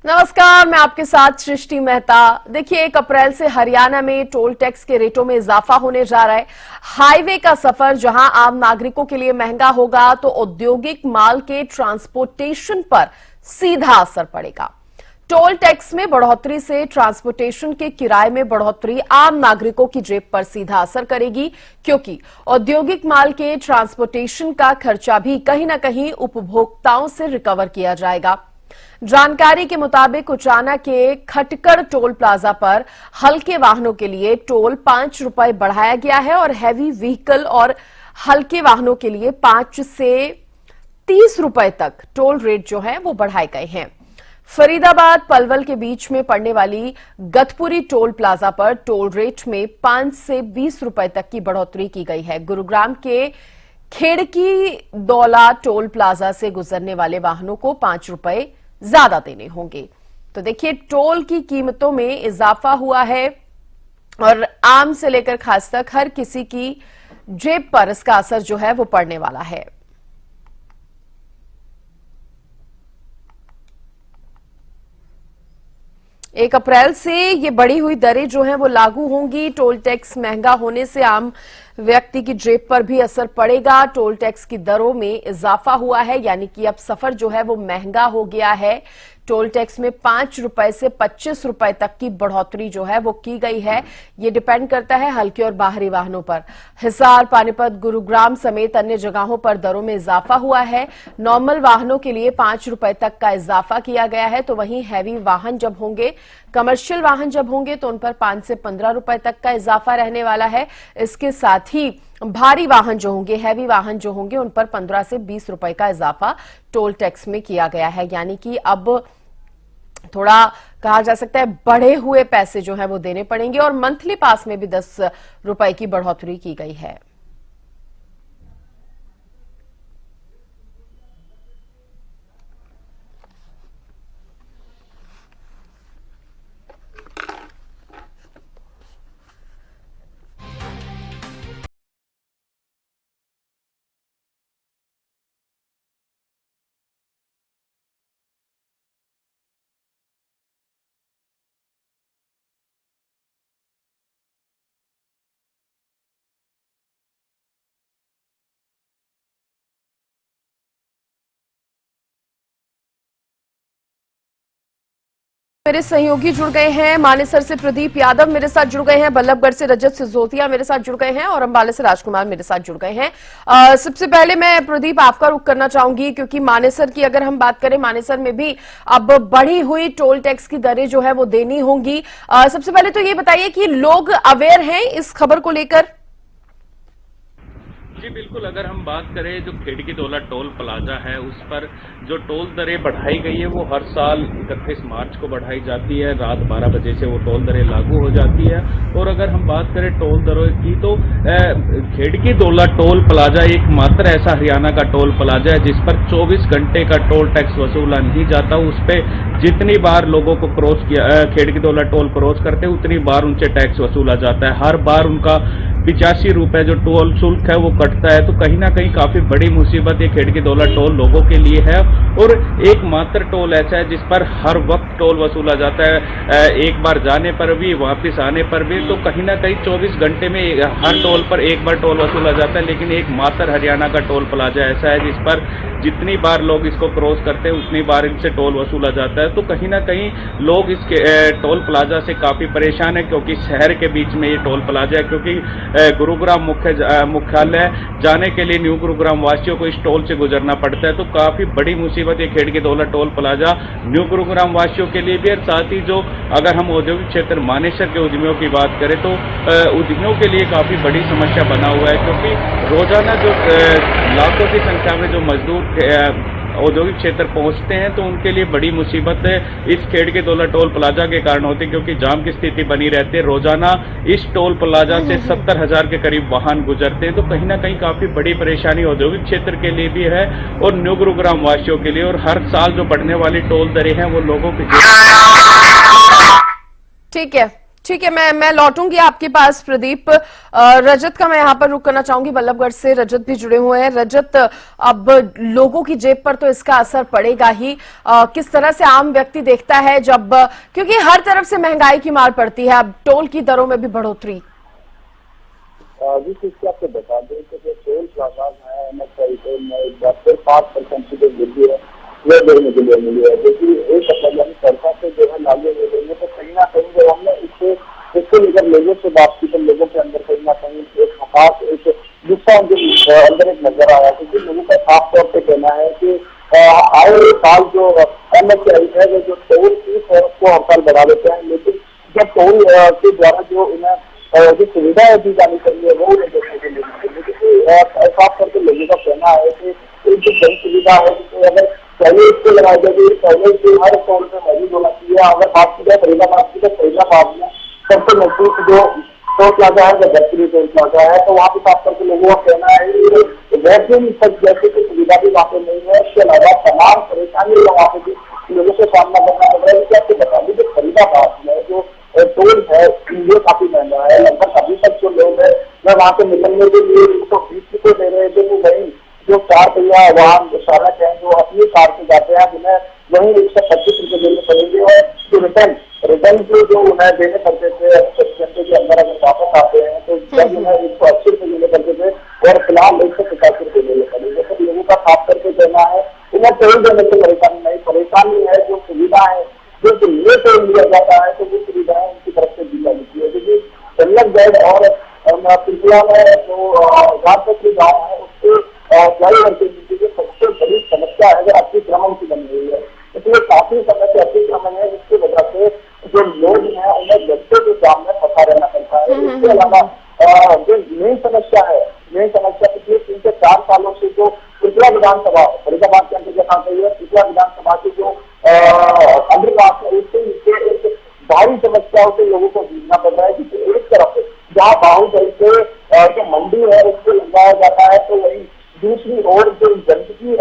नमस्कार, मैं आपके साथ सृष्टि मेहता। देखिए, 1 अप्रैल से हरियाणा में टोल टैक्स के रेटों में इजाफा होने जा रहा है। हाईवे का सफर जहां आम नागरिकों के लिए महंगा होगा, तो औद्योगिक माल के ट्रांसपोर्टेशन पर सीधा असर पड़ेगा। टोल टैक्स में बढ़ोतरी से ट्रांसपोर्टेशन के किराए में बढ़ोतरी आम नागरिकों की जेब पर सीधा असर करेगी, क्योंकि औद्योगिक माल के ट्रांसपोर्टेशन का खर्चा भी कहीं ना कहीं उपभोक्ताओं से रिकवर किया जाएगा। जानकारी के मुताबिक उचाना के खटकर टोल प्लाजा पर हल्के वाहनों के लिए टोल 5 रुपए बढ़ाया गया है और हैवी व्हीकल और हल्के वाहनों के लिए 5 से 30 रुपए तक टोल रेट जो है वो बढ़ाए गए हैं। फरीदाबाद पलवल के बीच में पड़ने वाली गतपुरी टोल प्लाजा पर टोल रेट में 5 से 20 रुपए तक की बढ़ोतरी की गई है। गुरुग्राम के खेड़की दौला टोल प्लाजा से गुजरने वाले वाहनों को 5 रुपए ज्यादा देने होंगे। तो देखिए, टोल की कीमतों में इजाफा हुआ है और आम से लेकर खास तक हर किसी की जेब पर इसका असर जो है वो पड़ने वाला है। एक अप्रैल से ये बढ़ी हुई दरें जो हैं वो लागू होंगी। टोल टैक्स महंगा होने से आम व्यक्ति की जेब पर भी असर पड़ेगा। टोल टैक्स की दरों में इजाफा हुआ है, यानी कि अब सफर जो है वो महंगा हो गया है। टोल टैक्स में 5 रुपए से 25 रुपए तक की बढ़ोतरी जो है वो की गई है। ये डिपेंड करता है हल्के और बाहरी वाहनों पर। हिसार, पानीपत, गुरुग्राम समेत अन्य जगहों पर दरों में इजाफा हुआ है। नॉर्मल वाहनों के लिए 5 रुपए तक का इजाफा किया गया है, तो वहीं हैवी वाहन जब होंगे, कमर्शियल वाहन जब होंगे, तो उन पर 5 से 15 रुपए तक का इजाफा रहने वाला है। इसके साथ ही भारी वाहन जो होंगे, हैवी वाहन जो होंगे, उन पर 15 से 20 रुपए का इजाफा टोल टैक्स में किया गया है। यानी कि अब थोड़ा कहा जा सकता है बढ़े हुए पैसे जो है वो देने पड़ेंगे और मंथली पास में भी 10 रुपए की बढ़ोतरी की गई है। मेरे सहयोगी जुड़ गए हैं। मानेसर से प्रदीप यादव मेरे साथ जुड़ गए हैं, बल्लभगढ़ से रजत सिसोदिया मेरे साथ जुड़ गए हैं और अंबाला से राजकुमार मेरे साथ जुड़ गए हैं। सबसे पहले मैं प्रदीप आपका रुख करना चाहूंगी, क्योंकि मानेसर की अगर हम बात करें, मानेसर में भी अब बढ़ी हुई टोल टैक्स की दरें जो है वो देनी होंगी। सबसे पहले तो ये बताइए कि लोग अवेयर हैं इस खबर को लेकर? जी बिल्कुल, अगर हम बात करें जो खेड़की दौला टोल प्लाजा है, उस पर जो टोल दरें बढ़ाई गई है वो हर साल 31 मार्च को बढ़ाई जाती है। रात 12 बजे से वो टोल दरें लागू हो जाती है। और अगर हम बात करें टोल दरों की, तो खेड़की दौला टोल प्लाजा एकमात्र ऐसा हरियाणा का टोल प्लाजा है जिस पर 24 घंटे का टोल टैक्स वसूला नहीं जाता। उस पर जितनी बार लोगों को क्रॉस किया, खेड़की दौला टोल क्रॉस करते हैं, उतनी बार उनसे टैक्स वसूला जाता है। हर बार उनका 85 रुपए जो टोल शुल्क है वो कटता है। तो कहीं ना कहीं काफी बड़ी मुसीबत ये खेड़की दौला टोल लोगों के लिए है और एकमात्र टोल ऐसा है जिस पर हर वक्त टोल वसूला जाता है, एक बार जाने पर भी, वापस आने पर भी। तो कहीं ना कहीं 24 घंटे में हर टोल पर एक बार टोल वसूला जाता है। लेकिन एकमात्र हरियाणा का टोल प्लाजा ऐसा है जिस पर जितनी बार लोग इसको क्रॉस करते हैं उतनी बार इनसे टोल वसूला जाता है। तो कहीं ना कहीं लोग इसके टोल प्लाजा से काफी परेशान है, क्योंकि शहर के बीच में ये टोल प्लाजा है। क्योंकि गुरुग्राम मुख्यालय जाने के लिए न्यू गुरुग्राम वासियों को इस टोल से गुजरना पड़ता है। तो काफी बड़ी मुसीबत ये Khedki Daula toll plaza new Gurugram वासियों के लिए भी है। साथ ही जो अगर हम औद्योगिक क्षेत्र मानेसर के उद्यमियों की बात करें, तो उद्यमियों के लिए काफी बड़ी समस्या बना हुआ है, क्योंकि रोजाना जो लाखों की संख्या में जो मजदूर औद्योगिक क्षेत्र पहुंचते हैं, तो उनके लिए बड़ी मुसीबत इस खेड़की दौला टोल प्लाजा के कारण होती है, क्योंकि जाम की स्थिति बनी रहती है। रोजाना इस टोल प्लाजा से 70,000 के करीब वाहन गुजरते हैं। तो कहीं ना कहीं काफी बड़ी परेशानी औद्योगिक क्षेत्र के लिए भी है और न्यू गुरुग्राम वासियों के लिए। और हर साल जो बढ़ने वाली टोल दरें हैं वो लोगों की। ठीक है, ठीक है, मैं लौटूंगी आपके पास प्रदीप। रजत का मैं यहाँ पर रुक करना चाहूंगी। बल्लभगढ़ से रजत भी जुड़े हुए हैं। रजत, अब लोगों की जेब पर तो इसका असर पड़ेगा ही। किस तरह से आम व्यक्ति देखता है जब, क्योंकि हर तरफ से महंगाई की मार पड़ती है, अब टोल की दरों में भी बढ़ोतरी। जिस चीज की आपको बता दें कि जो टोल प्लाजा है MHI में एक बार फिर 5% की जो वृद्धि है वह देखने के लिए मिली है, जो कि एक अप्रैल यानी सरकार से जो है लागू हो गई है। तो कहीं ना कहीं जब हमने इसको लेकर लोगों से बात की तो लोगों के अंदर कहीं ना कहीं एक हताश, एक गुस्सा उनके अंदर एक नजर आया, क्योंकि लोगों का साफ तौर पर कहना है कि आए साल जो MHI है वो जो टोल फीस है उसको हर साल बढ़ा देते हैं, लेकिन जब टोल के द्वारा जो उन्हें जो सुविधाएं दी जानी चाहिए वो उन्हें देखने के लिए लेकिन साफ करके लोगों का कहना है कि एक जो जन सुविधा है जिसमें अगर पहले इसको लगाया जाए पहले जो हर टोल में मौजूद होना चाहिए। अगर बात की जाए फरीदाबाद की, तो फरीदाबाद में सबसे नजदीक जो टोल प्लाजा है वो गडकरी टोल प्लाजा है, तो वहाँ पे साफ करके लोगों का कहना है कि वैक्यूम तक जैसे की सुविधा भी वहाँ पे नहीं है। इसके अलावा तमाम परेशानी वहाँ पे भी लोगों को सामना करना पड़ रहा है। जैसे आपको बता दें जो फरीदाबाद में जो टोल है ये काफी महंगा है। लगभग अभी तक जो लोग है वह वहाँ से निकलने के लिए 120 रुपये दे रहे थे, वो वही जो 4 पहिया वाहन चालक है जो अपनी कार से जाते हैं उन्हें वही 125 रुपये देने पड़ेंगे, और जो रिटर्न जो उन्हें देने पड़ते थे 24 घंटे के अंदर अगर वापस आते हैं तो जब उन्हें 180 रुपये देने पड़ते थे और फिलहाल 150 रुपये देने पड़ेंगे। तो लोगों का खास करके कहना है उन्हें टोल देने से परेशानी नहीं, परेशानी है जो सुविधा है जो ये टोल लिया जाता है तो वो सुविधाएं उनकी तरफ से दी जाती है, क्योंकि बल्लभगढ़ और पिछला में जो राजपत्री गाँव है उसके फ्लाईओवर के नीचे जो सबसे बड़ी समस्या है वो अतिक्रमण की बनी हुई है। इसलिए काफी समय से अतिक्रमण है, जिसकी वजह से जो लोग हैं उन्हें बच्चों के जाम में फंसा रहना पड़ता है। इसके अलावा जो मेन समस्या पिछले 3 से 4 सालों से जो त्रिपुरा विधानसभा फरीदाबाद के अंतर्गत आ गई है, त्रिपुरा विधानसभा की जो अंतर्वास है उसके नीचे एक भारी समस्याओं से लोगों को जूझना पड़ रहा है, क्योंकि एक तरफ जहाँ बाहुबली से जो मंडी है उसको लगाया जाता है तो वही दूसरी ओर जो गंदगी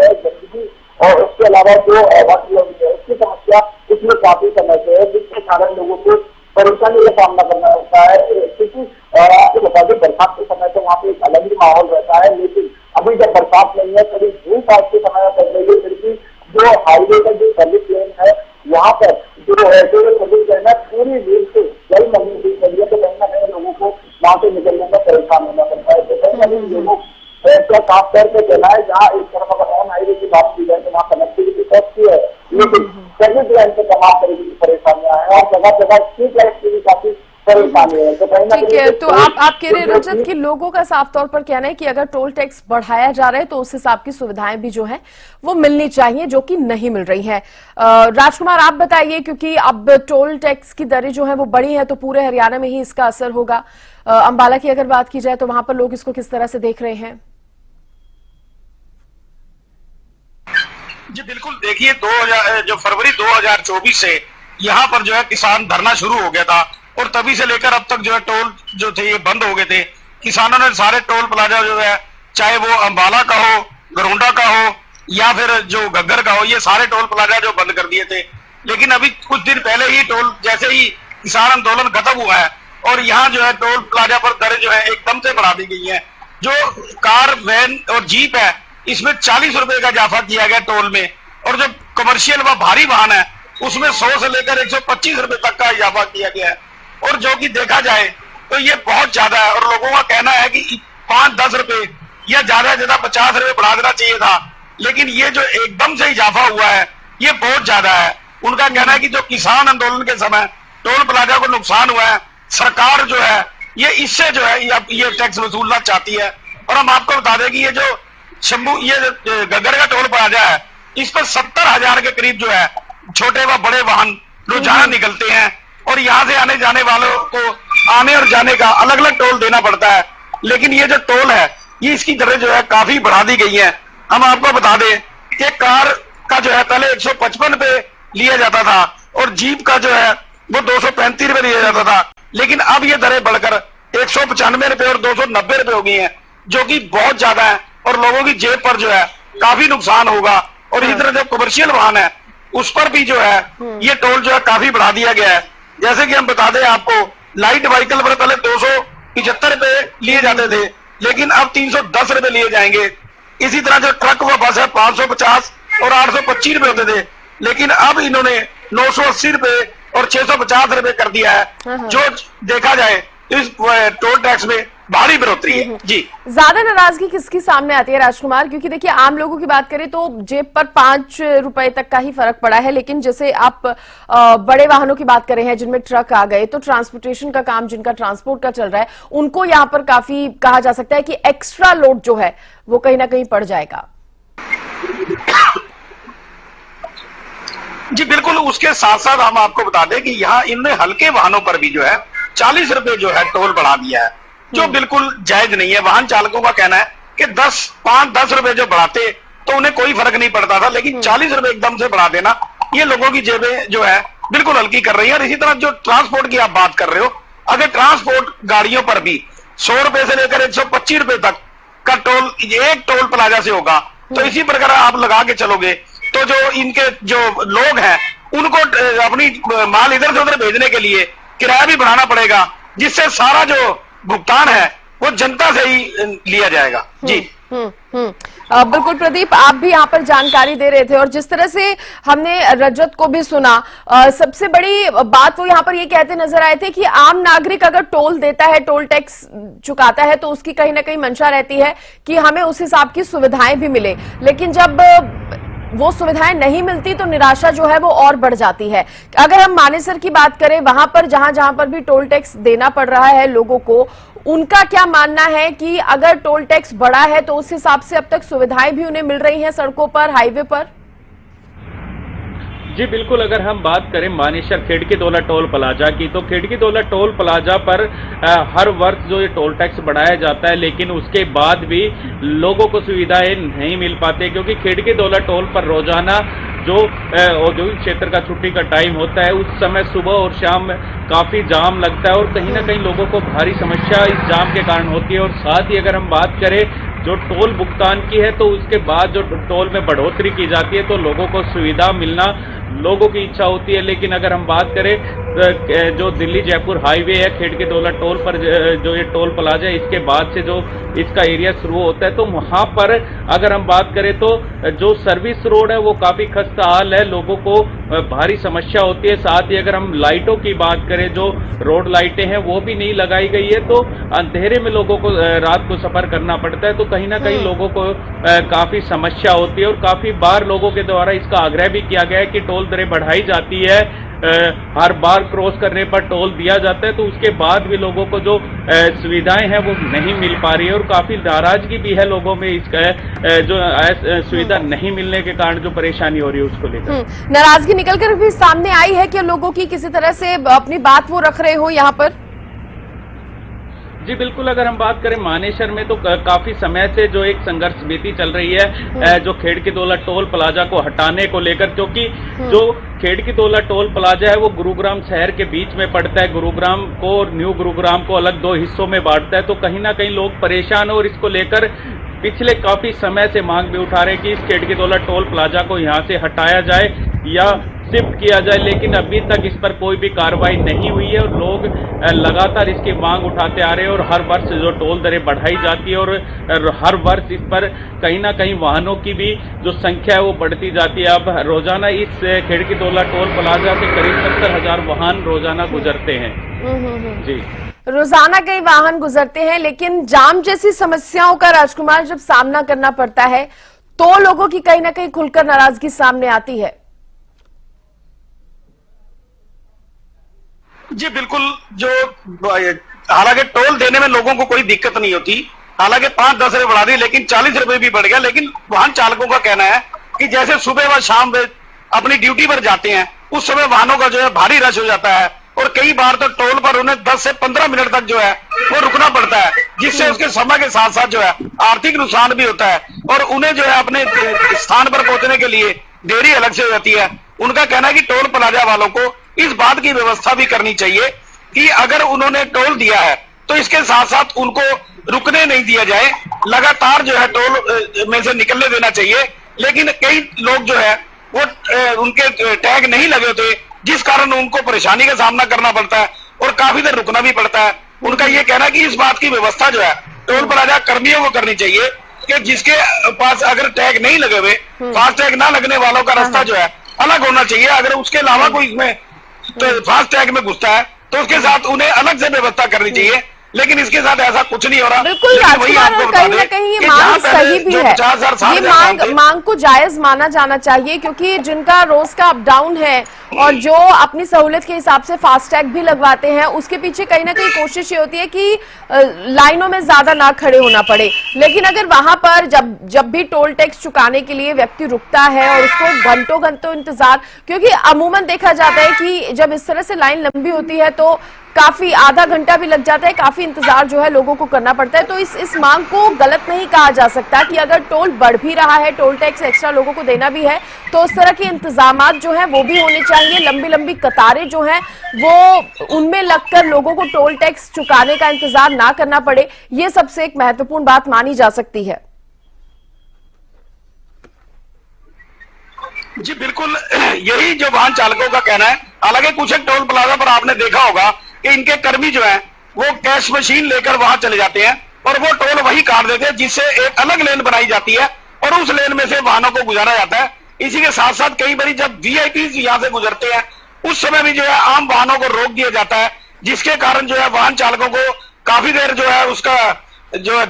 और उसके अलावा जो है उसकी समस्या इसमें काफी समय से है, जिसके कारण लोगों को परेशानी का सामना करना पड़ता है। क्योंकि आपको बता दें बरसात के समय तो वहाँ पे एक अलग ही माहौल रहता है, लेकिन अभी जब बरसात नहीं है करीब जून साल के समय पड़ रही है, फिर भी जो हाईवे का जो सर्विस लेन है वहाँ पर जो सर्विस लेन है पूरी रील से जल मग्न हुई पड़ी है, तो कहीं ना कहीं लोगों को वहाँ से निकलने में परेशान होना पड़ता है। तो कहीं ना कहीं लोगों का साफ तौर पर कहना है जहाँ एक तरफ अगर ऑन हाईवे की बात की जाए तो वहाँ कनेक्टिविटी सस्ती है, लेकिन सर्विस लाइन से तमाम तरीके की परेशानियां हैं और जगह जगह स्ट्रीट लाइट की भी काफी परेशानी है। तो कहीं ना ठीक है, तो आप कह रहे हैं रजत कि लोगों का साफ तौर पर कहना है कि अगर टोल टैक्स बढ़ाया जा रहा है तो उस हिसाब की सुविधाएं भी जो है वो मिलनी चाहिए, जो कि नहीं मिल रही है। राजकुमार, आप बताइए, क्योंकि अब टोल टैक्स की दरें जो है वो बढ़ी है तो पूरे हरियाणा में ही इसका असर होगा। अंबाला की अगर बात की जाए तो वहां पर लोग इसको किस तरह से देख रहे हैं? जी बिल्कुल, देखिए जो फरवरी 2024 से यहाँ पर जो है किसान धरना शुरू हो गया था और तभी से लेकर अब तक जो है टोल जो थे ये बंद हो गए थे। किसानों ने सारे टोल प्लाजा जो है चाहे वो अंबाला का हो, गरोंडा का हो या फिर जो घग्गर का हो, ये सारे टोल प्लाजा जो बंद कर दिए थे। लेकिन अभी कुछ दिन पहले ही जैसे ही किसान आंदोलन खत्म हुआ है और यहाँ जो है टोल प्लाजा पर दरें जो है एकदम से बढ़ा दी गई है। जो कार, वैन और जीप है इसमें 40 रुपए का इजाफा किया गया टोल में, और जो कमर्शियल व भारी वाहन है उसमें 100 से लेकर 125 रुपए तक का इजाफा किया गया है। और जो कि देखा जाए तो ये बहुत ज्यादा है और लोगों का कहना है कि 5-10 रुपए या ज्यादा 50 रुपए बढ़ा देना चाहिए था, लेकिन ये जो एकदम से इजाफा हुआ है ये बहुत ज्यादा है। उनका कहना है कि जो किसान आंदोलन के समय टोल प्लाजा को नुकसान हुआ है, सरकार जो है ये इससे जो है ये टैक्स वसूलना चाहती है। और हम आपको बता दें कि ये जो घग्गर का टोल प्लाजा है इस पर 70,000 के करीब जो है छोटे व बड़े वाहन रोजाना निकलते हैं और यहाँ से आने जाने वालों को आने और जाने का अलग अलग टोल देना पड़ता है। लेकिन ये जो टोल है ये इसकी दरें जो है काफी बढ़ा दी गई है। हम आपको बता दें कि कार का जो है पहले 155 रुपए लिया जाता था और जीप का जो है वो 235 रुपए लिया जाता था, लेकिन अब ये दरें बढ़कर 195 रुपए और 290 रुपए हो गई है, जो कि बहुत ज्यादा है और लोगों की जेब पर जो है काफी नुकसान होगा। और इसी तरह जो कमर्शियल वाहन है उस पर भी जो है ये टोल जो है काफी बढ़ा दिया गया है। जैसे कि हम बता दें आपको लाइट व्हीकल पर पहले 275 रुपए लिए जाते थे, लेकिन अब 310 रुपए लिए जाएंगे। इसी तरह जो ट्रक व बस है 550 और 825 रुपए होते थे, लेकिन अब इन्होंने 980 रुपए और 650 रुपए कर दिया है। जो देखा जाए तो इस टोल टैक्स में भारी बढ़ोतरी है। जी, ज्यादा नाराजगी किसकी सामने आती है राजकुमार? क्योंकि देखिए आम लोगों की बात करें तो जेब पर 5 रुपए तक का ही फर्क पड़ा है, लेकिन जैसे आप बड़े वाहनों की बात कर रहे हैं जिनमें ट्रक आ गए, तो ट्रांसपोर्टेशन का काम जिनका ट्रांसपोर्ट का चल रहा है, उनको यहाँ पर काफी कहा जा सकता है कि एक्स्ट्रा लोड जो है वो कहीं ना कहीं पड़ जाएगा। जी बिल्कुल। उसके साथ साथ हम आपको बता दें कि यहाँ इनने हल्के वाहनों पर भी जो है 40 रुपए जो है टोल बढ़ा दिया है, जो बिल्कुल जायज नहीं है। वाहन चालकों का कहना है कि 5-10 रुपए जो बढ़ाते तो उन्हें कोई फर्क नहीं पड़ता था, लेकिन 40 रुपए एकदम से बढ़ा देना ये लोगों की जेबें जो है बिल्कुल हल्की कर रही है। और इसी तरह जो ट्रांसपोर्ट की आप बात कर रहे हो, अगर ट्रांसपोर्ट गाड़ियों पर भी 100 रुपए से लेकर 125 रुपए तक का टोल एक टोल प्लाजा से होगा, तो इसी प्रकार आप लगा के चलोगे तो जो इनके जो लोग हैं उनको अपनी माल इधर से उधर भेजने के लिए किराया भी बढ़ाना पड़ेगा, जिससे सारा जो भुगतान है वो जनता से ही लिया जाएगा। जी बिल्कुल प्रदीप, आप भी यहाँ पर जानकारी दे रहे थे और जिस तरह से हमने रजत को भी सुना, सबसे बड़ी बात वो यहाँ पर ये कहते नजर आए थे कि आम नागरिक अगर टोल देता है, टोल टैक्स चुकाता है, तो उसकी कहीं ना कहीं मंशा रहती है कि हमें उस हिसाब की सुविधाएं भी मिले, लेकिन जब वो सुविधाएं नहीं मिलती तो निराशा जो है वो और बढ़ जाती है। अगर हम मानेसर की बात करें, वहां पर जहां पर भी टोल टैक्स देना पड़ रहा है लोगों को, उनका क्या मानना है कि अगर टोल टैक्स बढ़ा है तो उस हिसाब से अब तक सुविधाएं भी उन्हें मिल रही हैं सड़कों पर, हाईवे पर? जी बिल्कुल। अगर हम बात करें मानेसर खिड़की दौला टोल प्लाजा की, तो खिड़की दौला टोल प्लाजा पर हर वर्ष जो ये टोल टैक्स बढ़ाया जाता है, लेकिन उसके बाद भी लोगों को सुविधाएं नहीं मिल पाते, क्योंकि खिड़की दौला टोल पर रोजाना जो औद्योगिक क्षेत्र का छुट्टी का टाइम होता है, उस समय सुबह और शाम काफी जाम लगता है और कहीं ना कहीं लोगों को भारी समस्या इस जाम के कारण होती है। और साथ ही अगर हम बात करें जो टोल भुगतान की है, तो उसके बाद जो टोल में बढ़ोतरी की जाती है तो लोगों को सुविधा मिलना लोगों की इच्छा होती है। लेकिन अगर हम बात करें जो दिल्ली जयपुर हाईवे है, खिड़की दौला टोल पर जो ये टोल प्लाजा है, इसके बाद से जो इसका एरिया शुरू होता है, तो वहां पर अगर हम बात करें तो जो सर्विस रोड है वो काफी खस्ता हाल है, लोगों को भारी समस्या होती है। साथ ही अगर हम लाइटों की बात करें, जो रोड लाइटें हैं वो भी नहीं लगाई गई है, तो अंधेरे में लोगों को रात को सफर करना पड़ता है, तो कहीं ना कहीं लोगों को काफी समस्या होती है। और काफी बार लोगों के द्वारा इसका आग्रह भी किया गया है कि टोल दरें बढ़ाई जाती है, हर बार क्रॉस करने पर टोल दिया जाता है, तो उसके बाद भी लोगों को जो सुविधाएं हैं वो नहीं मिल पा रही है और काफी नाराजगी भी है लोगों में इसका जो सुविधा नहीं मिलने के कारण जो परेशानी हो रही है उसको लेकर। नाराजगी निकलकर भी सामने आई है कि लोगों की किसी तरह से अपनी बात वो रख रहे हो यहाँ पर? जी बिल्कुल। अगर हम बात करें मानेसर में, तो काफी समय से जो एक संघर्ष समिति चल रही है जो खिड़की दौला टोल प्लाजा को हटाने को लेकर, क्योंकि जो खिड़की दौला टोल प्लाजा है वो गुरुग्राम शहर के बीच में पड़ता है। गुरुग्राम को और न्यू गुरुग्राम को अलग 2 हिस्सों में बांटता है, तो कहीं ना कहीं लोग परेशान हो और इसको लेकर पिछले काफी समय से मांग भी उठा रहे हैं कि इस खिड़की दौला टोल प्लाजा को यहाँ से हटाया जाए या शिफ्ट किया जाए, लेकिन अभी तक इस पर कोई भी कार्रवाई नहीं हुई है और लोग लगातार इसकी मांग उठाते आ रहे हैं। और हर वर्ष जो टोल दरें बढ़ाई जाती है और हर वर्ष इस पर कहीं ना कहीं वाहनों की भी जो संख्या है वो बढ़ती जाती है। अब रोजाना इस खिड़की दौला टोल प्लाजा से करीब 70,000 वाहन रोजाना गुजरते हैं। जी, रोजाना कई वाहन गुजरते हैं, लेकिन जाम जैसी समस्याओं का राजकुमार जब सामना करना पड़ता है तो लोगों की कहीं ना कहीं खुलकर नाराजगी सामने आती है। जी बिल्कुल। जो हालांकि टोल देने में लोगों को कोई दिक्कत नहीं होती, हालांकि 5-10 रुपए बढ़ा दी, लेकिन 40 रुपए भी बढ़ गया। लेकिन वाहन चालकों का कहना है कि जैसे सुबह व शाम वे अपनी ड्यूटी पर जाते हैं, उस समय वाहनों का जो है भारी रश हो जाता है और कई बार तो टोल पर उन्हें 10 से 15 मिनट तक जो है वो रुकना पड़ता है, जिससे उसके समय के साथ साथ जो है आर्थिक नुकसान भी होता है और उन्हें जो है अपने स्थान पर पहुंचने के लिए देरी अलग से हो जाती है। उनका कहना है कि टोल प्लाजा वालों को इस बात की व्यवस्था भी करनी चाहिए कि अगर उन्होंने टोल दिया है तो इसके साथ साथ उनको रुकने नहीं दिया जाए, लगातार जो है टोल में से निकलने देना चाहिए। लेकिन कई लोग जो है वो उनके टैग नहीं लगे होते, जिस कारण उनको परेशानी का सामना करना पड़ता है और काफी देर रुकना भी पड़ता है। उनका ये कहना है कि इस बात की व्यवस्था जो है टोल प्लाजा कर्मियों को करनी चाहिए कि जिसके पास अगर टैग नहीं लगे हुए, फास्ट टैग ना लगने वालों का रास्ता जो है अलग होना चाहिए। अगर उसके अलावा कोई इसमें तो फास्ट टैग में घुसता है तो उसके साथ उन्हें अलग से व्यवस्था करनी चाहिए, लेकिन इसके साथ ऐसा कुछ नहीं हो रहा। बिल्कुल राजकुमार, और कहीं ना कहीं ये मांग सही भी है, ये मांग को जायज माना जाना चाहिए, क्योंकि जिनका रोज का अप डाउन है और जो अपनी सहूलियत के हिसाब से फास्टैग भी लगवाते हैं, उसके पीछे कहीं ना कहीं कोशिश ये होती है कि लाइनों में ज्यादा ना खड़े होना पड़े। लेकिन अगर वहां पर जब भी टोल टैक्स चुकाने के लिए व्यक्ति रुकता है और उसको घंटों घंटों इंतजार, क्योंकि अमूमन देखा जाता है कि जब इस तरह से लाइन लंबी होती है तो काफी आधा घंटा भी लग जाता है, काफी इंतजार जो है लोगों को करना पड़ता है। तो इस मांग को गलत नहीं कहा जा सकता कि अगर टोल बढ़ भी रहा है, टोल टैक्स एक्स्ट्रा लोगों को देना भी है, तो उस तरह के इंतजामात जो है वो भी होने चाहिए। लंबी लंबी कतारें जो हैं वो उनमें लगकर लोगों को टोल टैक्स चुकाने का इंतजार ना करना पड़े, ये सबसे एक महत्वपूर्ण बात मानी जा सकती है। जी बिल्कुल, यही जो वाहन चालकों का कहना है। हालांकि कुछ एक टोल प्लाजा पर आपने देखा होगा कि इनके कर्मी जो हैं वो कैश मशीन लेकर वहां चले जाते हैं और वो टोल वही काट देते हैं, जिससे एक अलग लेन बनाई जाती है और उस लेन में से वाहनों को गुजारा जाता है। इसी के साथ साथ कई बार जब वीआईपी यहाँ से गुजरते हैं उस समय भी जो है आम वाहनों को रोक दिया जाता है, जिसके कारण जो है वाहन चालकों को काफी देर जो है उसका जो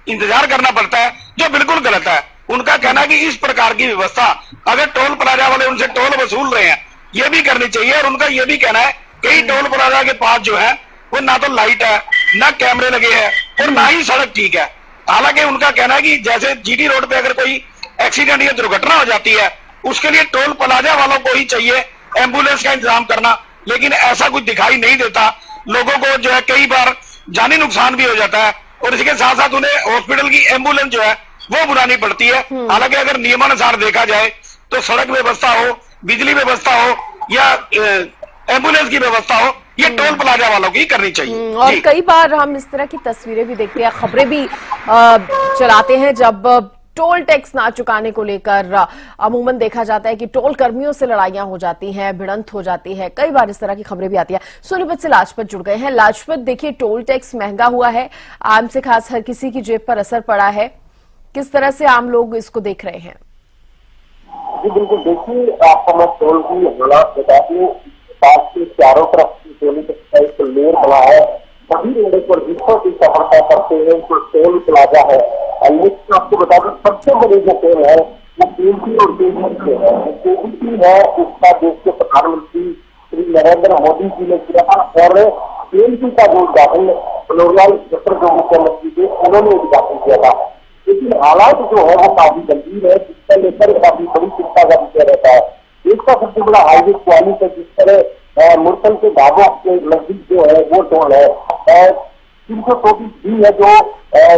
इंतजार करना पड़ता है, जो बिल्कुल गलत है। उनका कहना है कि इस प्रकार की व्यवस्था अगर टोल प्लाजा वाले उनसे टोल वसूल रहे हैं ये भी करनी चाहिए। और उनका ये भी कहना है कई टोल प्लाजा के पास जो है वो ना तो लाइट है, ना कैमरे लगे हैं और ना ही सड़क ठीक है। हालांकि उनका कहना है कि जैसे जीटी रोड पे अगर कोई एक्सीडेंट या दुर्घटना हो जाती है उसके लिए टोल प्लाजा वालों को ही चाहिए एम्बुलेंस का इंतजाम करना, लेकिन ऐसा कुछ दिखाई नहीं देता। लोगों को जो है कई बार जानी नुकसान भी हो जाता है और इसके साथ साथ उन्हें हॉस्पिटल की एम्बुलेंस जो है वो बुलानी पड़ती है। हालांकि अगर नियमानुसार देखा जाए तो सड़क व्यवस्था हो, बिजली व्यवस्था हो या एम्बुलेंस की व्यवस्था हो, ये टोल प्लाजा वालों की करनी चाहिए। और कई बार हम इस तरह की तस्वीरें भी देखते हैं, खबरें भी चलाते हैं जब टोल टैक्स ना चुकाने को लेकर अमूमन देखा जाता है कि टोल कर्मियों से लड़ाइयां हो जाती हैं, भिड़ंत हो जाती है। कई बार इस तरह की खबरें भी आती है। सोनीपत से लाजपत जुड़ गए हैं। लाजपत, देखिए टोल टैक्स महंगा हुआ है, आम से खास हर किसी की जेब पर असर पड़ा है, किस तरह से आम लोग इसको देख रहे हैं? जी बिल्कुल, देखिए आपको मैं टोल की हालात बता दूं, पास के चारों तरफ सोनीपत का एक लेयर बना है, सभी रोडों पर जिसको भी सफर तय करते हैं तो टोल प्लाजा है। लेकिन आपको बता दूं सबसे बड़ी जो टोल है वो केबीसी और केबीसी है। केबीसी है उसका देश के प्रधानमंत्री श्री नरेंद्र मोदी जी ने किया और केबीसी का जो उद्घाटन मनोहरलाल खट्टर जो मुख्यमंत्री थे उन्होंने उद्घाटन किया था। लेकिन हालात जो है वो काफी गंभीर है, जिसका लेकर काफी बड़ी चिंता का विषय रहता है। देश का सबसे बड़ा हाईवे 44 है, जिस तरह मुरसल के ढाबों के नजदीक जो है वो टोल है। 324 भी है जो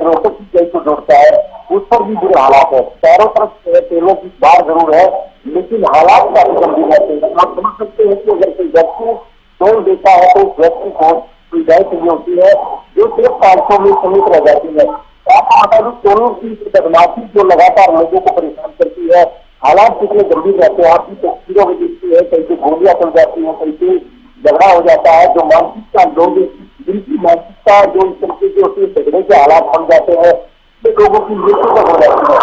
रोहतक की जेल को जोड़ता है, उस पर भी बुरे हालात है। चारों तरफ तेलों की बाढ़ जरूर है लेकिन हालात काफी गंभीर रहते हैं। आप समझ सकते हैं कि अगर कोई व्यक्ति टोल देता है तो उस व्यक्ति को सुविधाएं चाहिए होती है जो सिर्फ 500 में सीमित रह जाती है। आपको बता दूं टोलों की बदमाशी जो लगातार लोगों को परेशान करती है, हालात कितने गंभीर रहते हैं आपकी तस्वीरों में देखती है, कहीं से गोलियां चल जाती है, कहीं से झगड़ा हो जाता है। जो मानसिकता लोग जिनकी मानसिकता जो इस तरीके की होती है, झगड़े के हालात बन जाते हैं, तो लोगों की मृत्यु तक हो जाती है।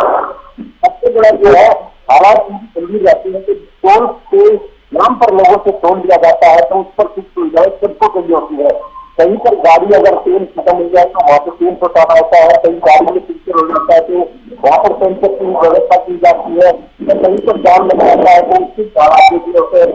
सबसे बड़ा जो है हालात गंभीर रहती है कि टोल के नाम पर लोगों से टोल दिया जाता है तो उस पर कुछ सुविधाएं सबको चाहिए होती है। कहीं पर गाड़ी अगर तेल खत्म हो जाए तो वहां पर तेल पहुंचाना होता है, कहीं गाड़ी में पिक्चर हो जाता है तो वहां पर सेंसर की व्यवस्था की जाती है, कहीं पर जाम लग जाता है तो उसकी भाड़ा देती होते हैं।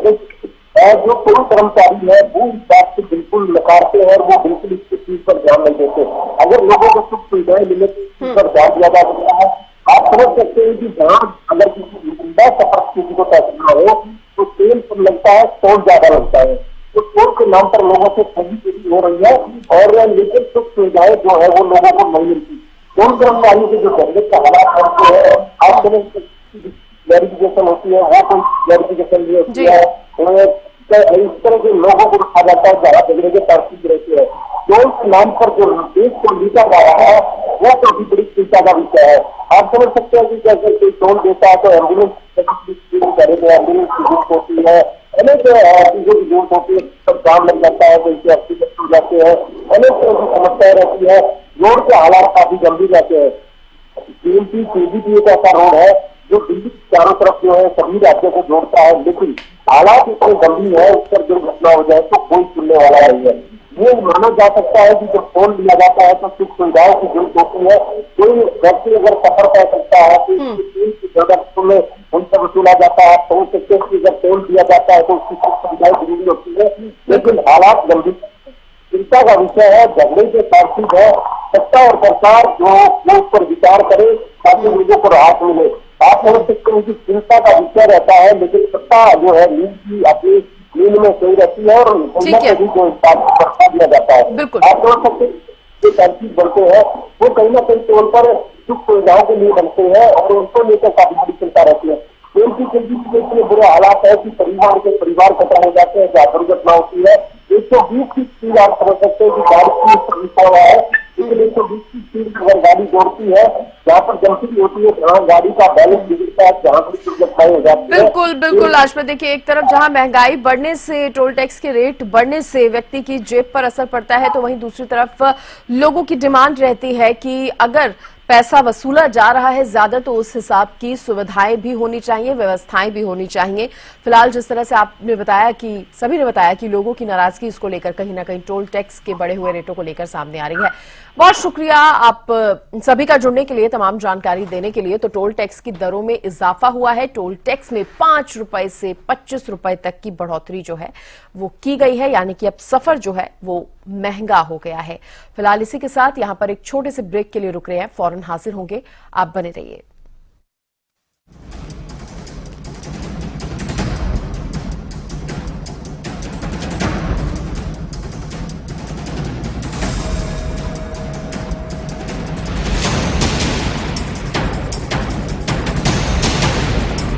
जो टोल कर्मचारी है वो इस बात से बिल्कुल नकारते हैं और वो बिल्कुल इसकी चीज पर ध्यान नहीं देते। अगर लोगों को सुख सुविधाएं मिले तो इस पर ध्यान दिया जा सकता है। आप समझ सकते हैं कि जहाँ अगर किसी लंबा सफर किसी को तय करना हो तो तेल कम लगता है, टोल ज्यादा लगता है। तो टोल के नाम पर लोगों से ठगी हो रही है और लेकिन सुख सुविधाएं जो है वो लोगों को नहीं मिलती। टोल कर्मचारियों के जो झगड़े के हालात होते हैं, आप वेरिफिकेशन होती है, वो कोई वेरिफिकेशन नहीं होती है, इस तरह के लोगों को रखा जाता है जहाँ झगड़े के तरकीब रहती है। टोल के नाम पर जो देश को लूटा जा रहा है वो काफी बड़ी चिंता का विषय है। आप समझ सकते हैं कि जैसे कोई टोल देता है तो एम्बुलेंस करेंगे, एम्बुलेंस की जरूरत होती है, अनेक चीजों की जरूरत होती है, जाम लग जाता है, कोई से एक्सीडेंट हो जाते हैं, अनेक तरह की समस्याएं रहती है। रोड के हालात काफी गंभीर रहते हैं। TMT KGP एक ऐसा रोड है जो दिल्ली के चारों तरफ जो है सभी राज्यों को जोड़ता है, लेकिन हालात इतने गंभीर है, उस पर दुर्घटना हो जाए तो कोई सुनने वाला नहीं है। ये माना जा सकता है कि जब टोल लिया जाता है तो सुख सुविधाओं की जरूरत होती है। कोई व्यक्ति अगर सफर कर सकता है तो में उनसे वसूला जाता है, तो जब टोल दिया जाता है तो उसकी सुख सुविधाएं जरूरी होती है, लेकिन हालात गंभीर चिंता का विषय है। झगड़े के तार्किक है, सत्ता और सरकार जो उस पर विचार करे ताकि लोगों को राहत मिले। आप समझ सकते हैं कि चिंता का विषय रहता है, लेकिन सत्ता जो है नींद की अपनी नींद में सही रहती है और भी जो बढ़ा दिया जाता है। आप समझ सकते हैं जो तार्किक बनते हैं वो कहीं ना कहीं टोल पर सुख सुविधाओं के लिए बनते हैं और उनको लेकर काफी बड़ी चिंता रहती है। इतने बुरे हालात है कि परिवार खतरा हो जाते हैं, जहाँ दुर्घटना होती है 120 की स्पीड आप समझ सकते हैं कि गाड़ी की लिखा हुआ है, लेकिन 120 की स्पीड अगर गाड़ी दौड़ती है, जहाँ पर जंपिंग होती है, जहाँ गाड़ी का बैलेंस बिगड़ता है, जहाँ पर दुर्घटनाएं हो जाती है। बिल्कुल लाजपत, देखिए एक तरफ जहां महंगाई बढ़ने से, टोल टैक्स के रेट बढ़ने से व्यक्ति की जेब पर असर पड़ता है, तो वहीं दूसरी तरफ लोगों की डिमांड रहती है कि अगर पैसा वसूला जा रहा है ज्यादा तो उस हिसाब की सुविधाएं भी होनी चाहिए, व्यवस्थाएं भी होनी चाहिए। फिलहाल जिस तरह से आपने बताया कि सभी ने बताया कि लोगों की नाराजगी इसको लेकर कहीं ना कहीं टोल टैक्स के बढ़े हुए रेटों को लेकर सामने आ रही है। बहुत शुक्रिया आप सभी का जुड़ने के लिए, तमाम जानकारी देने के लिए। तो टोल टैक्स की दरों में इजाफा हुआ है, टोल टैक्स में 5 रुपए से 25 रुपए तक की बढ़ोतरी जो है वो की गई है, यानी कि अब सफर जो है वो महंगा हो गया है। फिलहाल इसी के साथ यहां पर एक छोटे से ब्रेक के लिए रुक रहे हैं, फौरन हाजिर होंगे, आप बने रहिए।